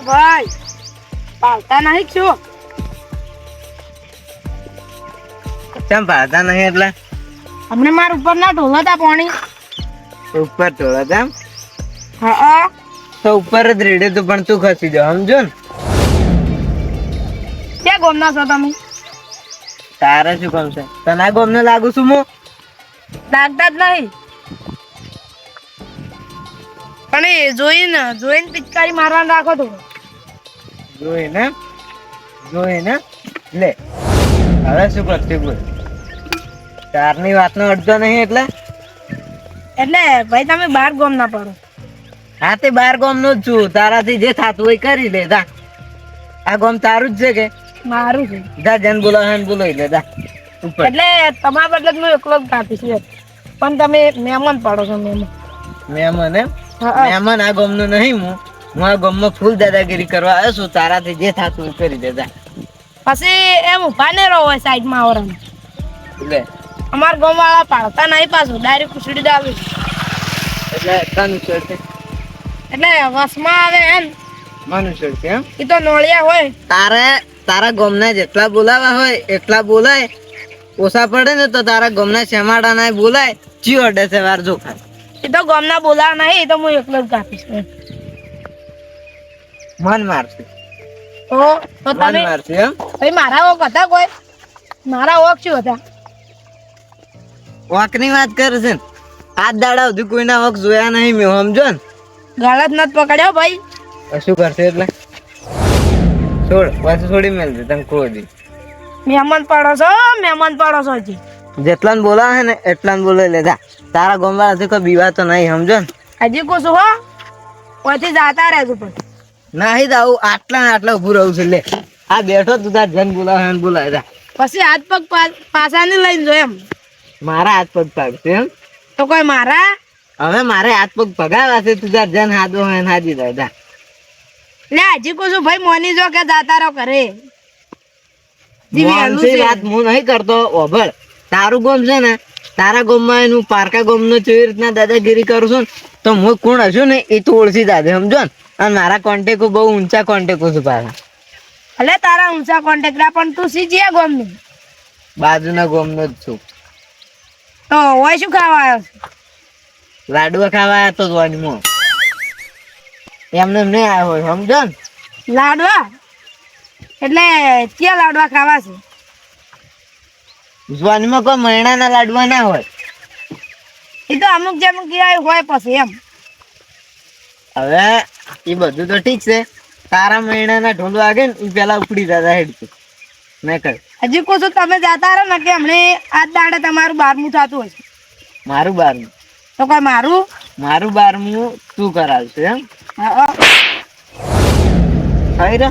ભાઈ પાલતા નહીં શું? કેમ પાડતા નહીં એટલે? અમને માર ઉપર ના ઢોલા તા પાણી. ઉપર ઢોળા હતા એમ? હા તો ઉપર જ રેડે તો પણ તું ખસી જાવ સમજો ને. ક્યાં ગોમના છો તમે? તારે શું કામ છે? તને આ ગોમને લાગુ છું હું? લાગતા જ નહીં. પણ એ જોઈને પિચકારી મારવાનું રાખો તો. જોઈને લે હવે શું કરતી બોલ. તારની વાતનો અડધો નહીં એટલે ભાઈ તમે બાર ગોમ ના પડો. હા તે 12 ગામનો જ છું. તારાથી જે થાતું હોય કરી લે જા. આ ગામ તારું જ છે કે મારું છે જા જન બોલાવે ને બોલાવી લે જા ઉપર. એટલે તમારા બદલે હું એકલો જ કાપીશ એમ. પણ તમે મહેમાન પાડો છો મહેમાન એમ? હા. મહેમાન આ ગામનો નહીં. હું આ ગામમાં ફૂલ દાદાગીરી કરવા આવ્યો છું. તારાથી જે થાતું હોય કરી દે જા. પછી એમ ઉભા ને રહો હોય સાઈડમાં આવરણ. લે અમારા ગામ વાળા પાડતા નહીં પાછું ડાયરેક્ટ ઉછળી જ આવે. એટલે મનુષ્ય છે. એટલે વસમાં આવે એમ. મનુષ્ય છે એમ? એ તો નોળિયા હોય. તારા ગામના જેટલા બોલાવા હોય એટલા બોલાય. ઓછા પડે ને તો તારા ગામના શેમાડા ના બોલાય. ચી અડે છે વાર જોખા. એ તો ગામના બોલાવા નહીં. એ તો હું એકલો જ કાપીશ એમ. મન મારશે તો મન તમે મારશે એમ? ભાઈ મારા ઓક હતા કોઈ? મારા ઓક શું હતા? વાંકની વાત કરે છે ને? હાથ દાડા સુધી કોઈના વખ જોયા નહીં મેં સમજો ને. ગળત નથી પકડ્યો ભાઈ. શું કરશે એટલે છોડ પાછું છોડી મેલજે તને કોઈ મહેમાન પાડો છો હજી. જેટલા ને બોલાવે ને એટલા ને બોલાવી લેતા. તારા ગામવાળાથી કોઈ બીવા તો નહીં સમજો ને. હજી કહું છું હો પછી જાતા રહેજો પણ. નહીં તો આવું આટલા ને આટલા ઉભું રહું છે લે. આ બેઠો તું તાર જન બોલાવે ને બોલાવે જા. પછી હાથ પગ પાછા ની લઈને જો એમ. મારા હાથ પગ પાકશે એમ? તો કોઈ મારા હવે મારે હાથ પગ પગાવા છે. તું તાર જન હાથો હોય ને હાજી દે જા. લે હજી કહું છું ભાઈ મોની જો કે જાતા રહો ઘરે. જી વહેલું મોહનથી છે. વાત હું નહીં કરતો. ઓભળ તારું ગોમ છે ને તારા ગોમમાં એનું પારકા ગોમનો કેવી રીતના દાદાગીરી કરું છું ને તો હું કોણ હશું ને એ તું ઓળખી જાજે સમજો ને. અને મારા કોન્ટેક્ટ બહુ ઊંચા કોન્ટેક્ટ છું પાછા. એટલે તારા ઊંચા કોન્ટેક્ટ પણ તું સીજીએ ગોમ ની બાજુના ગોમનો જ છું. તો હોય શું ખાવા આવ્યો છે? લાડવા ખાવા આવ્યા તો જોવાનીમાં એમને એમ નહીં આવ્યો હોય સમજો ને. લાડવા એટલે ક્યાં લાડવા ખાવા છે? જોવાનીમાં કોઈ મહિનાના લાડવા ના હોય. એ તો અમુક જેમ ક્યાંય હોય પછી એમ. હવે એ બધું તો ઠીક છે. તારા મહિનાના ઢોલ વાગે ને એ પેલા ઉપડી જતા હેડતું મેં કહ્યું. હજી કહું છું તમે જાતા રહો ને કે હમણે આજ દાડે તમારું 12મું થતું હશે. મારું 12મું? તો કોઈ મારું 12મું તું કરાવશે એમ? હા. થઈ રે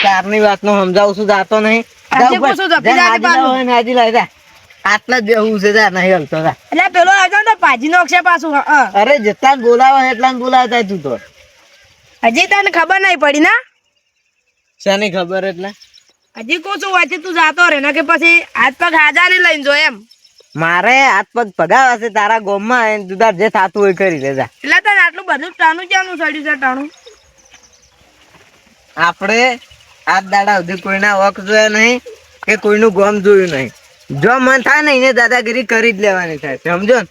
તારની વાત નો સમજાવું છું. જાતો નહીં. હજી કહું છું જપી જાતી પાછું. હાજી લાવી જા. આટલા જ બેહવું છે જા નહીં હલતો જા. એટલે પેલો આવતો ને તો ભાજી નો છે પાછું. હા. અરે જેટલા બોલાવે એટલા બોલાવતા તું તો. હજી તને ખબર નહીં પડી ના? શાની ખબર એટલે? હજી કહું છું વાંચી તું જાતો રે ને કે પછી હાથ પગ હાજા ને લઈને જો એમ. મારે હાથ પગ પગાવા છે તારા ગામમાં આવીને તું તાર જે થાતું હોય કરી લેજા. એટલે તને આટલું બધું ટાણું ક્યાંનું સડ્યું છે ટાણું? આપણે હાથ દાડા સુધી કોઈના વખ જોયા નહીં કે કોઈનું ગમ જોયું નહીં. જો મન થાય ને એને દાદાગીરી કરી જ લેવાની થાય સમજો ને.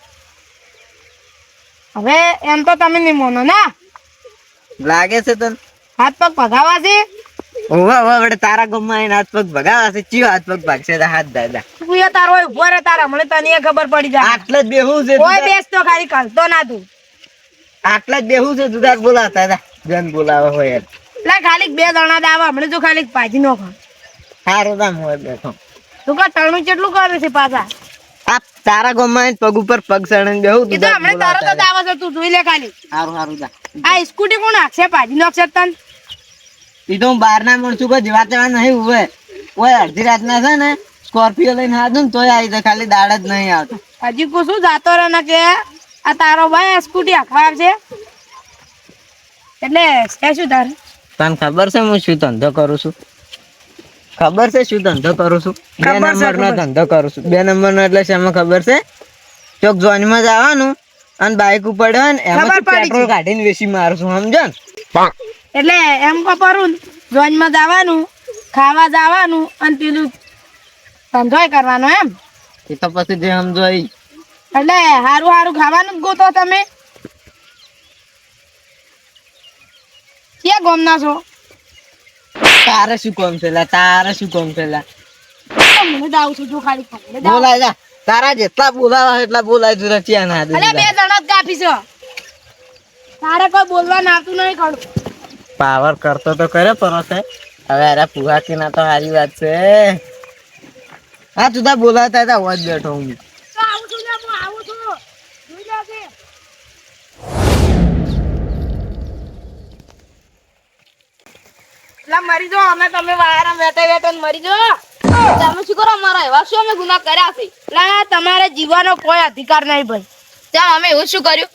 હવે એમ તો તમે નહીં મોનો ના. લાગે છે તને? હાથ પગ પગાવા છે. ઓવા વડે તારા ગામમાં આવીને હાથ પગ ભગાવા છે. ચિયો હાથ પગ ભાગશે હાથ દાદા. તું એ તારો હોય ઉભો રે તારા મને તને ખબર પડી જાય. આટલે જ બેહું છે. કોઈ બેસ તો ખાલી કરતો ના તું. આટલા જ બેહું છે. તું તાર બોલાવતા હતા જન બોલાવે હોય એટલે ખાલી 2 દણા દાવા હમણાં જો ખાલી ભાજી નો ખા. સારું કામ હોય બેઠો. તું કા ટાણું કેટલું કરે છે પાછા? આ તારા ગામમાં આવીને પગ ઉપર પગ સળીને બેહું. એ તો હમણાં તારો તો દાવા છે તું જોઈ લે ખાલી. સારું સારું જા. આ સ્કૂટી કોણ નાખશે ભાજી નો અક્ષર તન? એ તો હું બહાર ના મળશું કોઈ જવા તેવા નહીં ઉભે. કોઈ અડધી રાતના છે ને સ્કોર્પિયો લઈને હાજુ ને તોય આવી જાય. ખાલી દાડ જ નહીં આવતો. હજી કો શું જાતો રહે ને કે આ તારો ભાઈ સ્કૂટી આખવા આવશે એટલે છે શું તારે? તને ખબર છે હું શું ધંધો કરું છું? ખબર છે શું ધંધો કરું છું? 2 નંબરનો ધંધો કરું છું. 2 નંબરનો એટલે શેમાં ખબર છે? ચોક જોઈનમાં જવાનું અને બાઈક ઉપાડવાનું એમાં પેટ્રોલ કાઢીને વેચી મારું છું સમજો ને. એટલે એમ કપરું જોઈનમાં જવાનું, ખાવા જવાનું અને પેલું ધંધોય કરવાનો એમ. એ તો પછી જે સમજો ઈ. એટલે હારું હારું ખાવાનું જ ગોતો તમે. ક્યાં ગામના છો? તારે શું કામ છે લા? તારે શું કામ છે લા? મને દાવ છું જો ખાલી ખાલી દાવ. બોલાય જા. તારા જેટલા બોલાવા એટલા બોલાય તું રચ્યા ના દે. અલે બે જણા જ કાફી છે. તારે કોઈ બોલવાનું આવતું નહીં ખરું. પાવર કરતો તો કરે પરોસે. હવે અરે પુહા કે ના તો સારી વાત છે. હા તું તા બોલાતા હતા હોજ બેઠો હું. તો આવું છું ને હું આવું છું. જોઈ લેજે. લા મરી જો અમે તમે વાયરા બેઠા બેઠા મરી જો. તમે શું કરો અમારા એવા શું અમે ગુનાહ કર્યા છે? લા તમારે જીવવાનો કોઈ અધિકાર નહીં ભાઈ. ત્યાં અમે એવું શું કર્યું?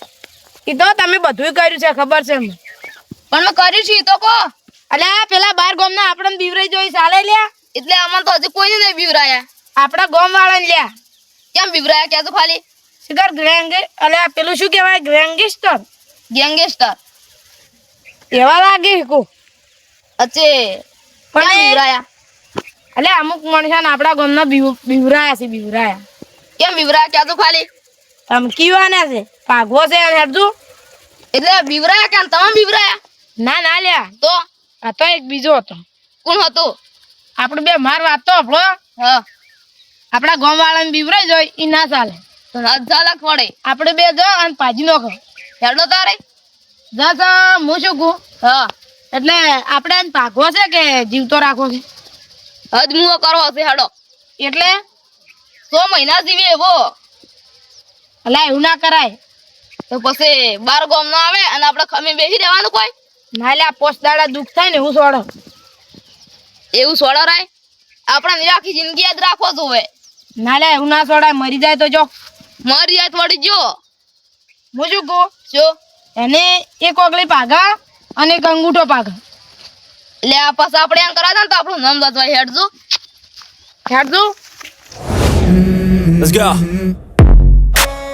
એ તો તમે બધું કર્યું છે ખબર છે મને. પણ મેં કર્યું છે ઈ તો કહો. અલ્યા પેલા બાર ગામના આપણને બીવરાઈ જોઈ ચાલે લ્યા. એટલે અમને તો હજી કોઈને નહીં બીવરાયા. આપણા ગામ વાળાને લ્યા. કેમ બીવરાયા ક્યાં તો ખાલી શિકાર ગ્રેંગે અલ્યા પેલું શું કહેવાય ગ્રેંગેસ્ટર ગેંગેસ્ટર એવા લાગે કો. અચ્છે પણ કેમ બીવરાયા? અલ્યા અમુક માણસોને આપણા ગામના બીવરાયા છે બીવરાયા. કેમ બીવરાયા ક્યાં તો ખાલી ધમકીવાના છે ભાગવો છે અને હેડજું. એટલે બીવરાયા કેમ તમે બીવરાયા? ના ના લ્યા તો આ તો એક બીજો હતો. કોણ હતું? આપણે બે માર વાત તો આપણો હા આપણા ગામ વાળાને બીવરાઈ જોઈ ઈ ના ચાલે. તો હાથ ઝાલક પડે. આપણે બે જો અને પાજી નોખો હેડો તારે. જસ હું શું કહું હા એટલે આપણે એને ભાગવો છે કે જીવતો રાખવો છે? હદ મુઓ કરવો છે હેડો. એટલે 100 મહિના જીવે એવો. અલા એવું ના કરાય. તો પછી બાર ગામ ના આવે અને આપણે ખમી બેસી રહેવાનું કોઈ? ના લ્યા પોસ્ટ દાડા દુઃખ થાય ને હું છોડો. એવું છોડો રાય? આપણે આખી જિંદગી યાદ રાખવો જોવે. ના લ્યા એવું ના છોડાય મરી જાય તો જો. મારી યાદ વળી જો. હું શું કહું જો એને એક ઓગળી પાઘા અને એક અંગૂઠો પાઘા. એટલે આ પાછા આપણે એમ કરાતા ને તો આપણું નામ બદવાય હેડજો. હેડજું. Let's go.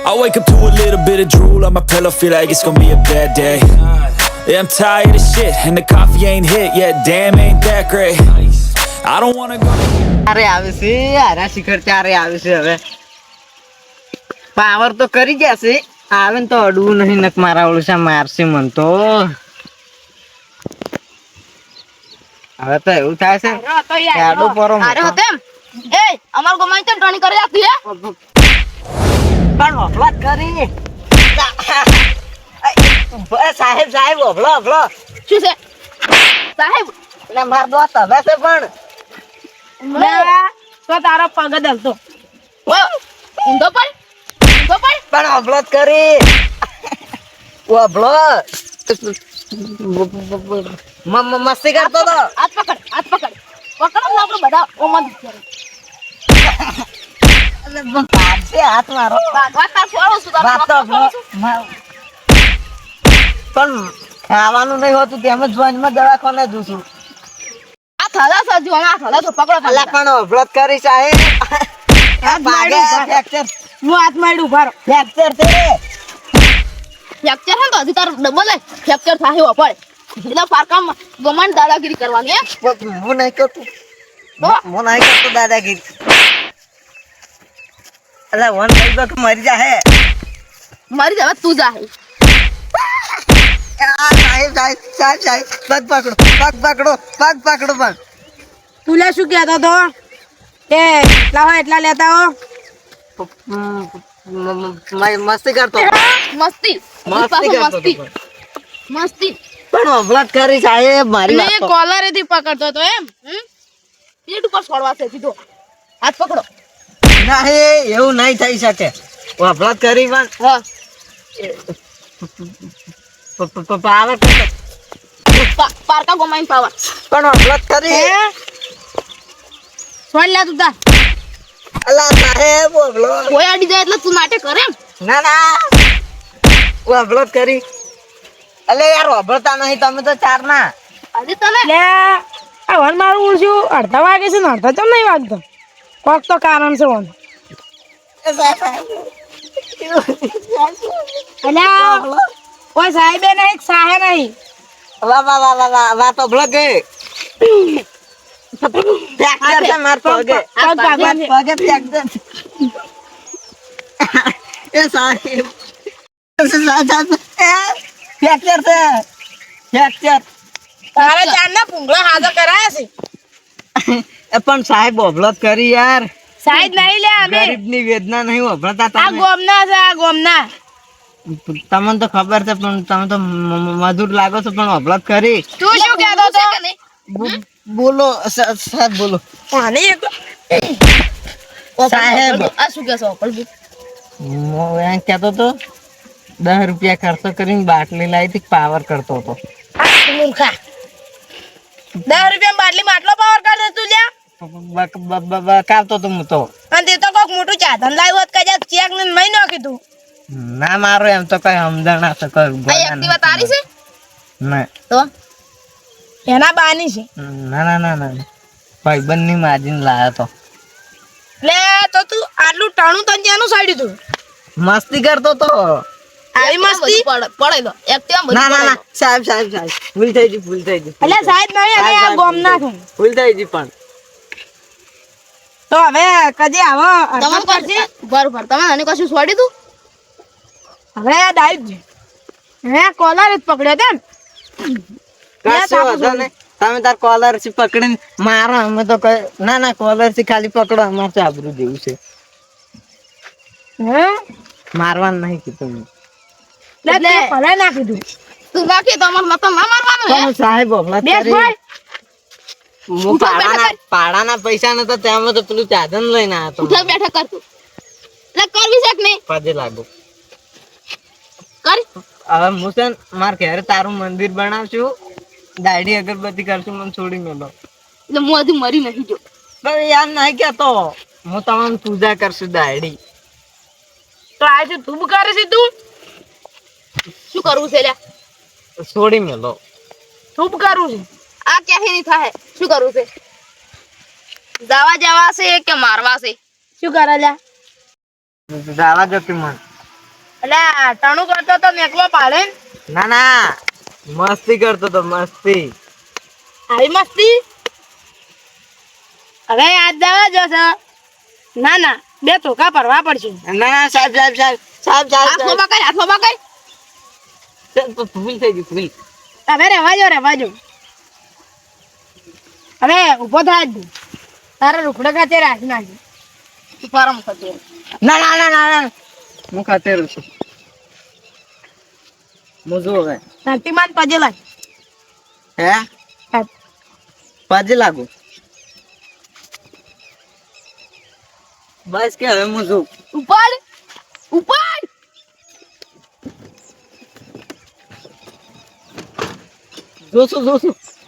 I wake up to a little bit of drool on my pillow, feel like it's gonna be a bad day. Yeah, I'm tired of shit, and the coffee ain't hit yet. Damn, ain't that great. I don't wanna go. ચારે આવે છે આરા શિખર ચારે આવે છે. હવે power તો કરી ગયા છે. આવે ને તો અડવું નહીં નક મારા ઓળસા મારશે મન તો. હવે તો એવું થાય છે અરે તો યાર આડો પરો અરે મોટો. હોતે એ અમાર ગમાઈ તેમ ટણી કરી આપી હે. પણ વફલાત કરી. સાહેબ સાહેબ વફલો વફલો શું છે સાહેબ? એટલે માર દોસ્ત હવે છે પણ લે, તો તારો પગ જ હલતો. ઓય ઊંધો પડ પણ વફલાત કરી. વફલો મસ્તી કરતો તો. હાથ પકડ પકડો ને આપણે બધા ઓમાં જ કરે. એટલે પણ કાઢશે હાથ મારો. વાત તાર છોડો છું તાર વાત તો વફલો. પણ ખાવાનું નહીં હોતું તેમ જ જોઈનમાં દવાખાને જઉં છું. આ થલા સજુ આ થલા તો પકડો અલા પણ વફલાત કરી સાહેબ. આ ભાગે ફ્રેક્ચર હું હાથ માંડ્યું ઉભા રહો. ફ્રેક્ચર છે. ફ્રેક્ચર હે તો હજી તાર ડબલ હે ફ્રેક્ચર થાય હો પડે. એટલે પારકામ ગમાન દાદાગીરી કરવાની હે. હું નહીં કરતું. હું નહીં કરતો દાદાગીરી. અલા વન થઈ ગયો કે મરી જા હે. મારી જવા તું જા હે. સાહેબ સાહેબ સાહેબ સાહેબ પગ પકડો પણ. તું લે શું કહેતો તો કે એટલા હોય એટલા લેતા હો. મસ્તી કરતો મસ્તી મસ્તી કરતો મસ્તી મસ્તી પણ અવલાદ કરી સાહેબ મારી ને વાત તો. કોલરેથી પકડતો તો એમ. પીઠ ઉપર છોડવા છે સીધો હાથ પકડો. ના હે એવું નહીં થઈ શકે. અવલાદ કરી પણ હા પાવર પારકા ગમાઈને પાવા. પણ અવલાદ કરી. છોડ લે તું તાર. અલા સાહેબ અવલાદ કોઈ અડી જાય એટલે તું નાટક કરે એમ. ના ના અવલાદ કરી. અલે યાર વાપરતા નહીં તમે તો ચાર ના. હજી તને લે આ વન મારું ઉડશું અડધા વાગે છે ને અડધા ચમ નહીં વાગતો. કોક તો કારણ છે વન. અલ્યા કોઈ સાહેબે નહીં સાહે નહીં. વાહ વાહ વાહ વાહ વાહ વાહ તો બ્લગે ફ્રેક્ચર છે માર પગે પગે ફ્રેક્ચર એ સાહેબ ફ્રેક્ચર છે ફ્રેક્ચર તારા ચારના ભૂંગળા હાજર કરાયા છે એ પણ સાહેબ ઓભળત કરી યાર સાહેબ નહીં લે અમે ગરીબની વેદના નહીં ઓભળતા આ તમે ગોમના છે આ ગોમના તમને તો ખબર છે પણ તમે તો મજૂર લાગો છો પણ ઓભળત કરી તું શું કહેતો છે તો કે નહીં? બોલો સાહેબ બોલો આની એક સાહેબ આ શું કહેશો ઓપડ હું એમ કહેતો તો 10 રૂપિયા ખર્ચો કરીને બાટલી લાવી હતી પાવર કરતો હતો મૂર્ખા 10 રૂપિયા બાટલી માટલો પાવર કાઢે તું લ્યા બકાવતો તો હું તો અને તે તો કોક મોટું ચાધન લાવ્યું હોત કદાચ ચેક ને મહી નાખી તું ના મારો એમ તો કઈ સમજણ ના છે કઈ આ એક્ટિવા તારી છે ના તો એના બાની છે ના ના ના ના ભાઈબંધ ની માજીને લાયો તો લે તો તું આટલું ટાણું તને ત્યાંનું સાઈડ તું મસ્તી કરતો તો આવી મસ્તી પડે દો એક્ટિવા ના ના ના સાહેબ સાહેબ સાહેબ ભૂલ થઈ ગઈ એટલે સાહેબ નહીં અને આ ગોમના છે ભૂલ થઈ ગઈ પણ તો હવે કદી આવો હરકત કરજે બરોબર તમે આને કશું છોડી દઉં હવે યાદ આવી જ હે કોલર જ પકડ્યો તેમ કશો વાંધો નહીં. તમે તાર કોલર થી પકડીને મારો અમે તો કઈ ના ના કોલર થી ખાલી પકડો અમારે તો આબરૂ જેવું છે હે મારવાનું નહીં કીધું મેં. લે તે ભલે ના કીધું તું બાકી તમાર મત ના મારવાનું હે પણ સાહેબ હમણાં બેસ તારી- ભાઈ હું પાડાના પૈસા નતો તેમાં તો પેલું ચાદન લઈને આવ્યો તો ઉઠા બેઠા કર તું એટલે કરવી છે કે નહીં પગે લાગુ કર હવે હું છે ને મારા ઘરે તારું મંદિર બનાવશું દાઢી અગરબત્તી કરશું મને છોડી મેલો એટલે હું હજુ મરી નહીં જો પણ યાર નહીં કેતો હું તમારી પૂજા કરશું દાઢી તો આજે તું કરે છે તું શું કરવું છે લ્યા છોડી મેલો તું કરું છે આ ક્યાંથી નહીં થાય શું કરવું છે દાવા જવા છે કે મારવા છે શું કરે લ્યા દાવા જો કે મન એટલે ટાણું કરતો તો મેકલો પાડે ને. ના ના મસ્તી કરતો તો મસ્તી આવી મસ્તી હવે યાદ જવા જોશે ના ના 2 ધોકા ભરવા પડશે ના ના સાહેબ સાહેબ સાહેબ સાહેબ સાહેબ હાથમાં પકડ ભૂલ થઈ ગઈ ભૂલ હવે રહેવા જો હવે ઊભો થાય જ તારા રૂખડે ખાતે રાખી નાખી તું પરમ થશે ના ના ના ના ના હું ખાતેરું છું હું જો હવે શક્તિમાન પજે લાગ હે પાજી લાગુ બસ કે હવે હું જો ઉપર જોશું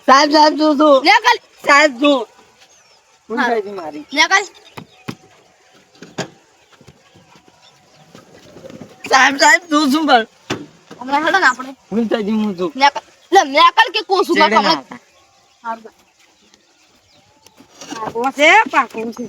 સાહેબ સાહેબ જોશું લે કલ સાહેબ જો ભૂલ હા. થઈ ગઈ મારી લે કલ સાહેબ સાહેબ જોશું પણ હમણાં હેડો ને આપણે ભૂલ થઈ ગઈ હું જો લે કલ કે કોસું ચેડે ના હમણાં હતા. હારું. પાકો છે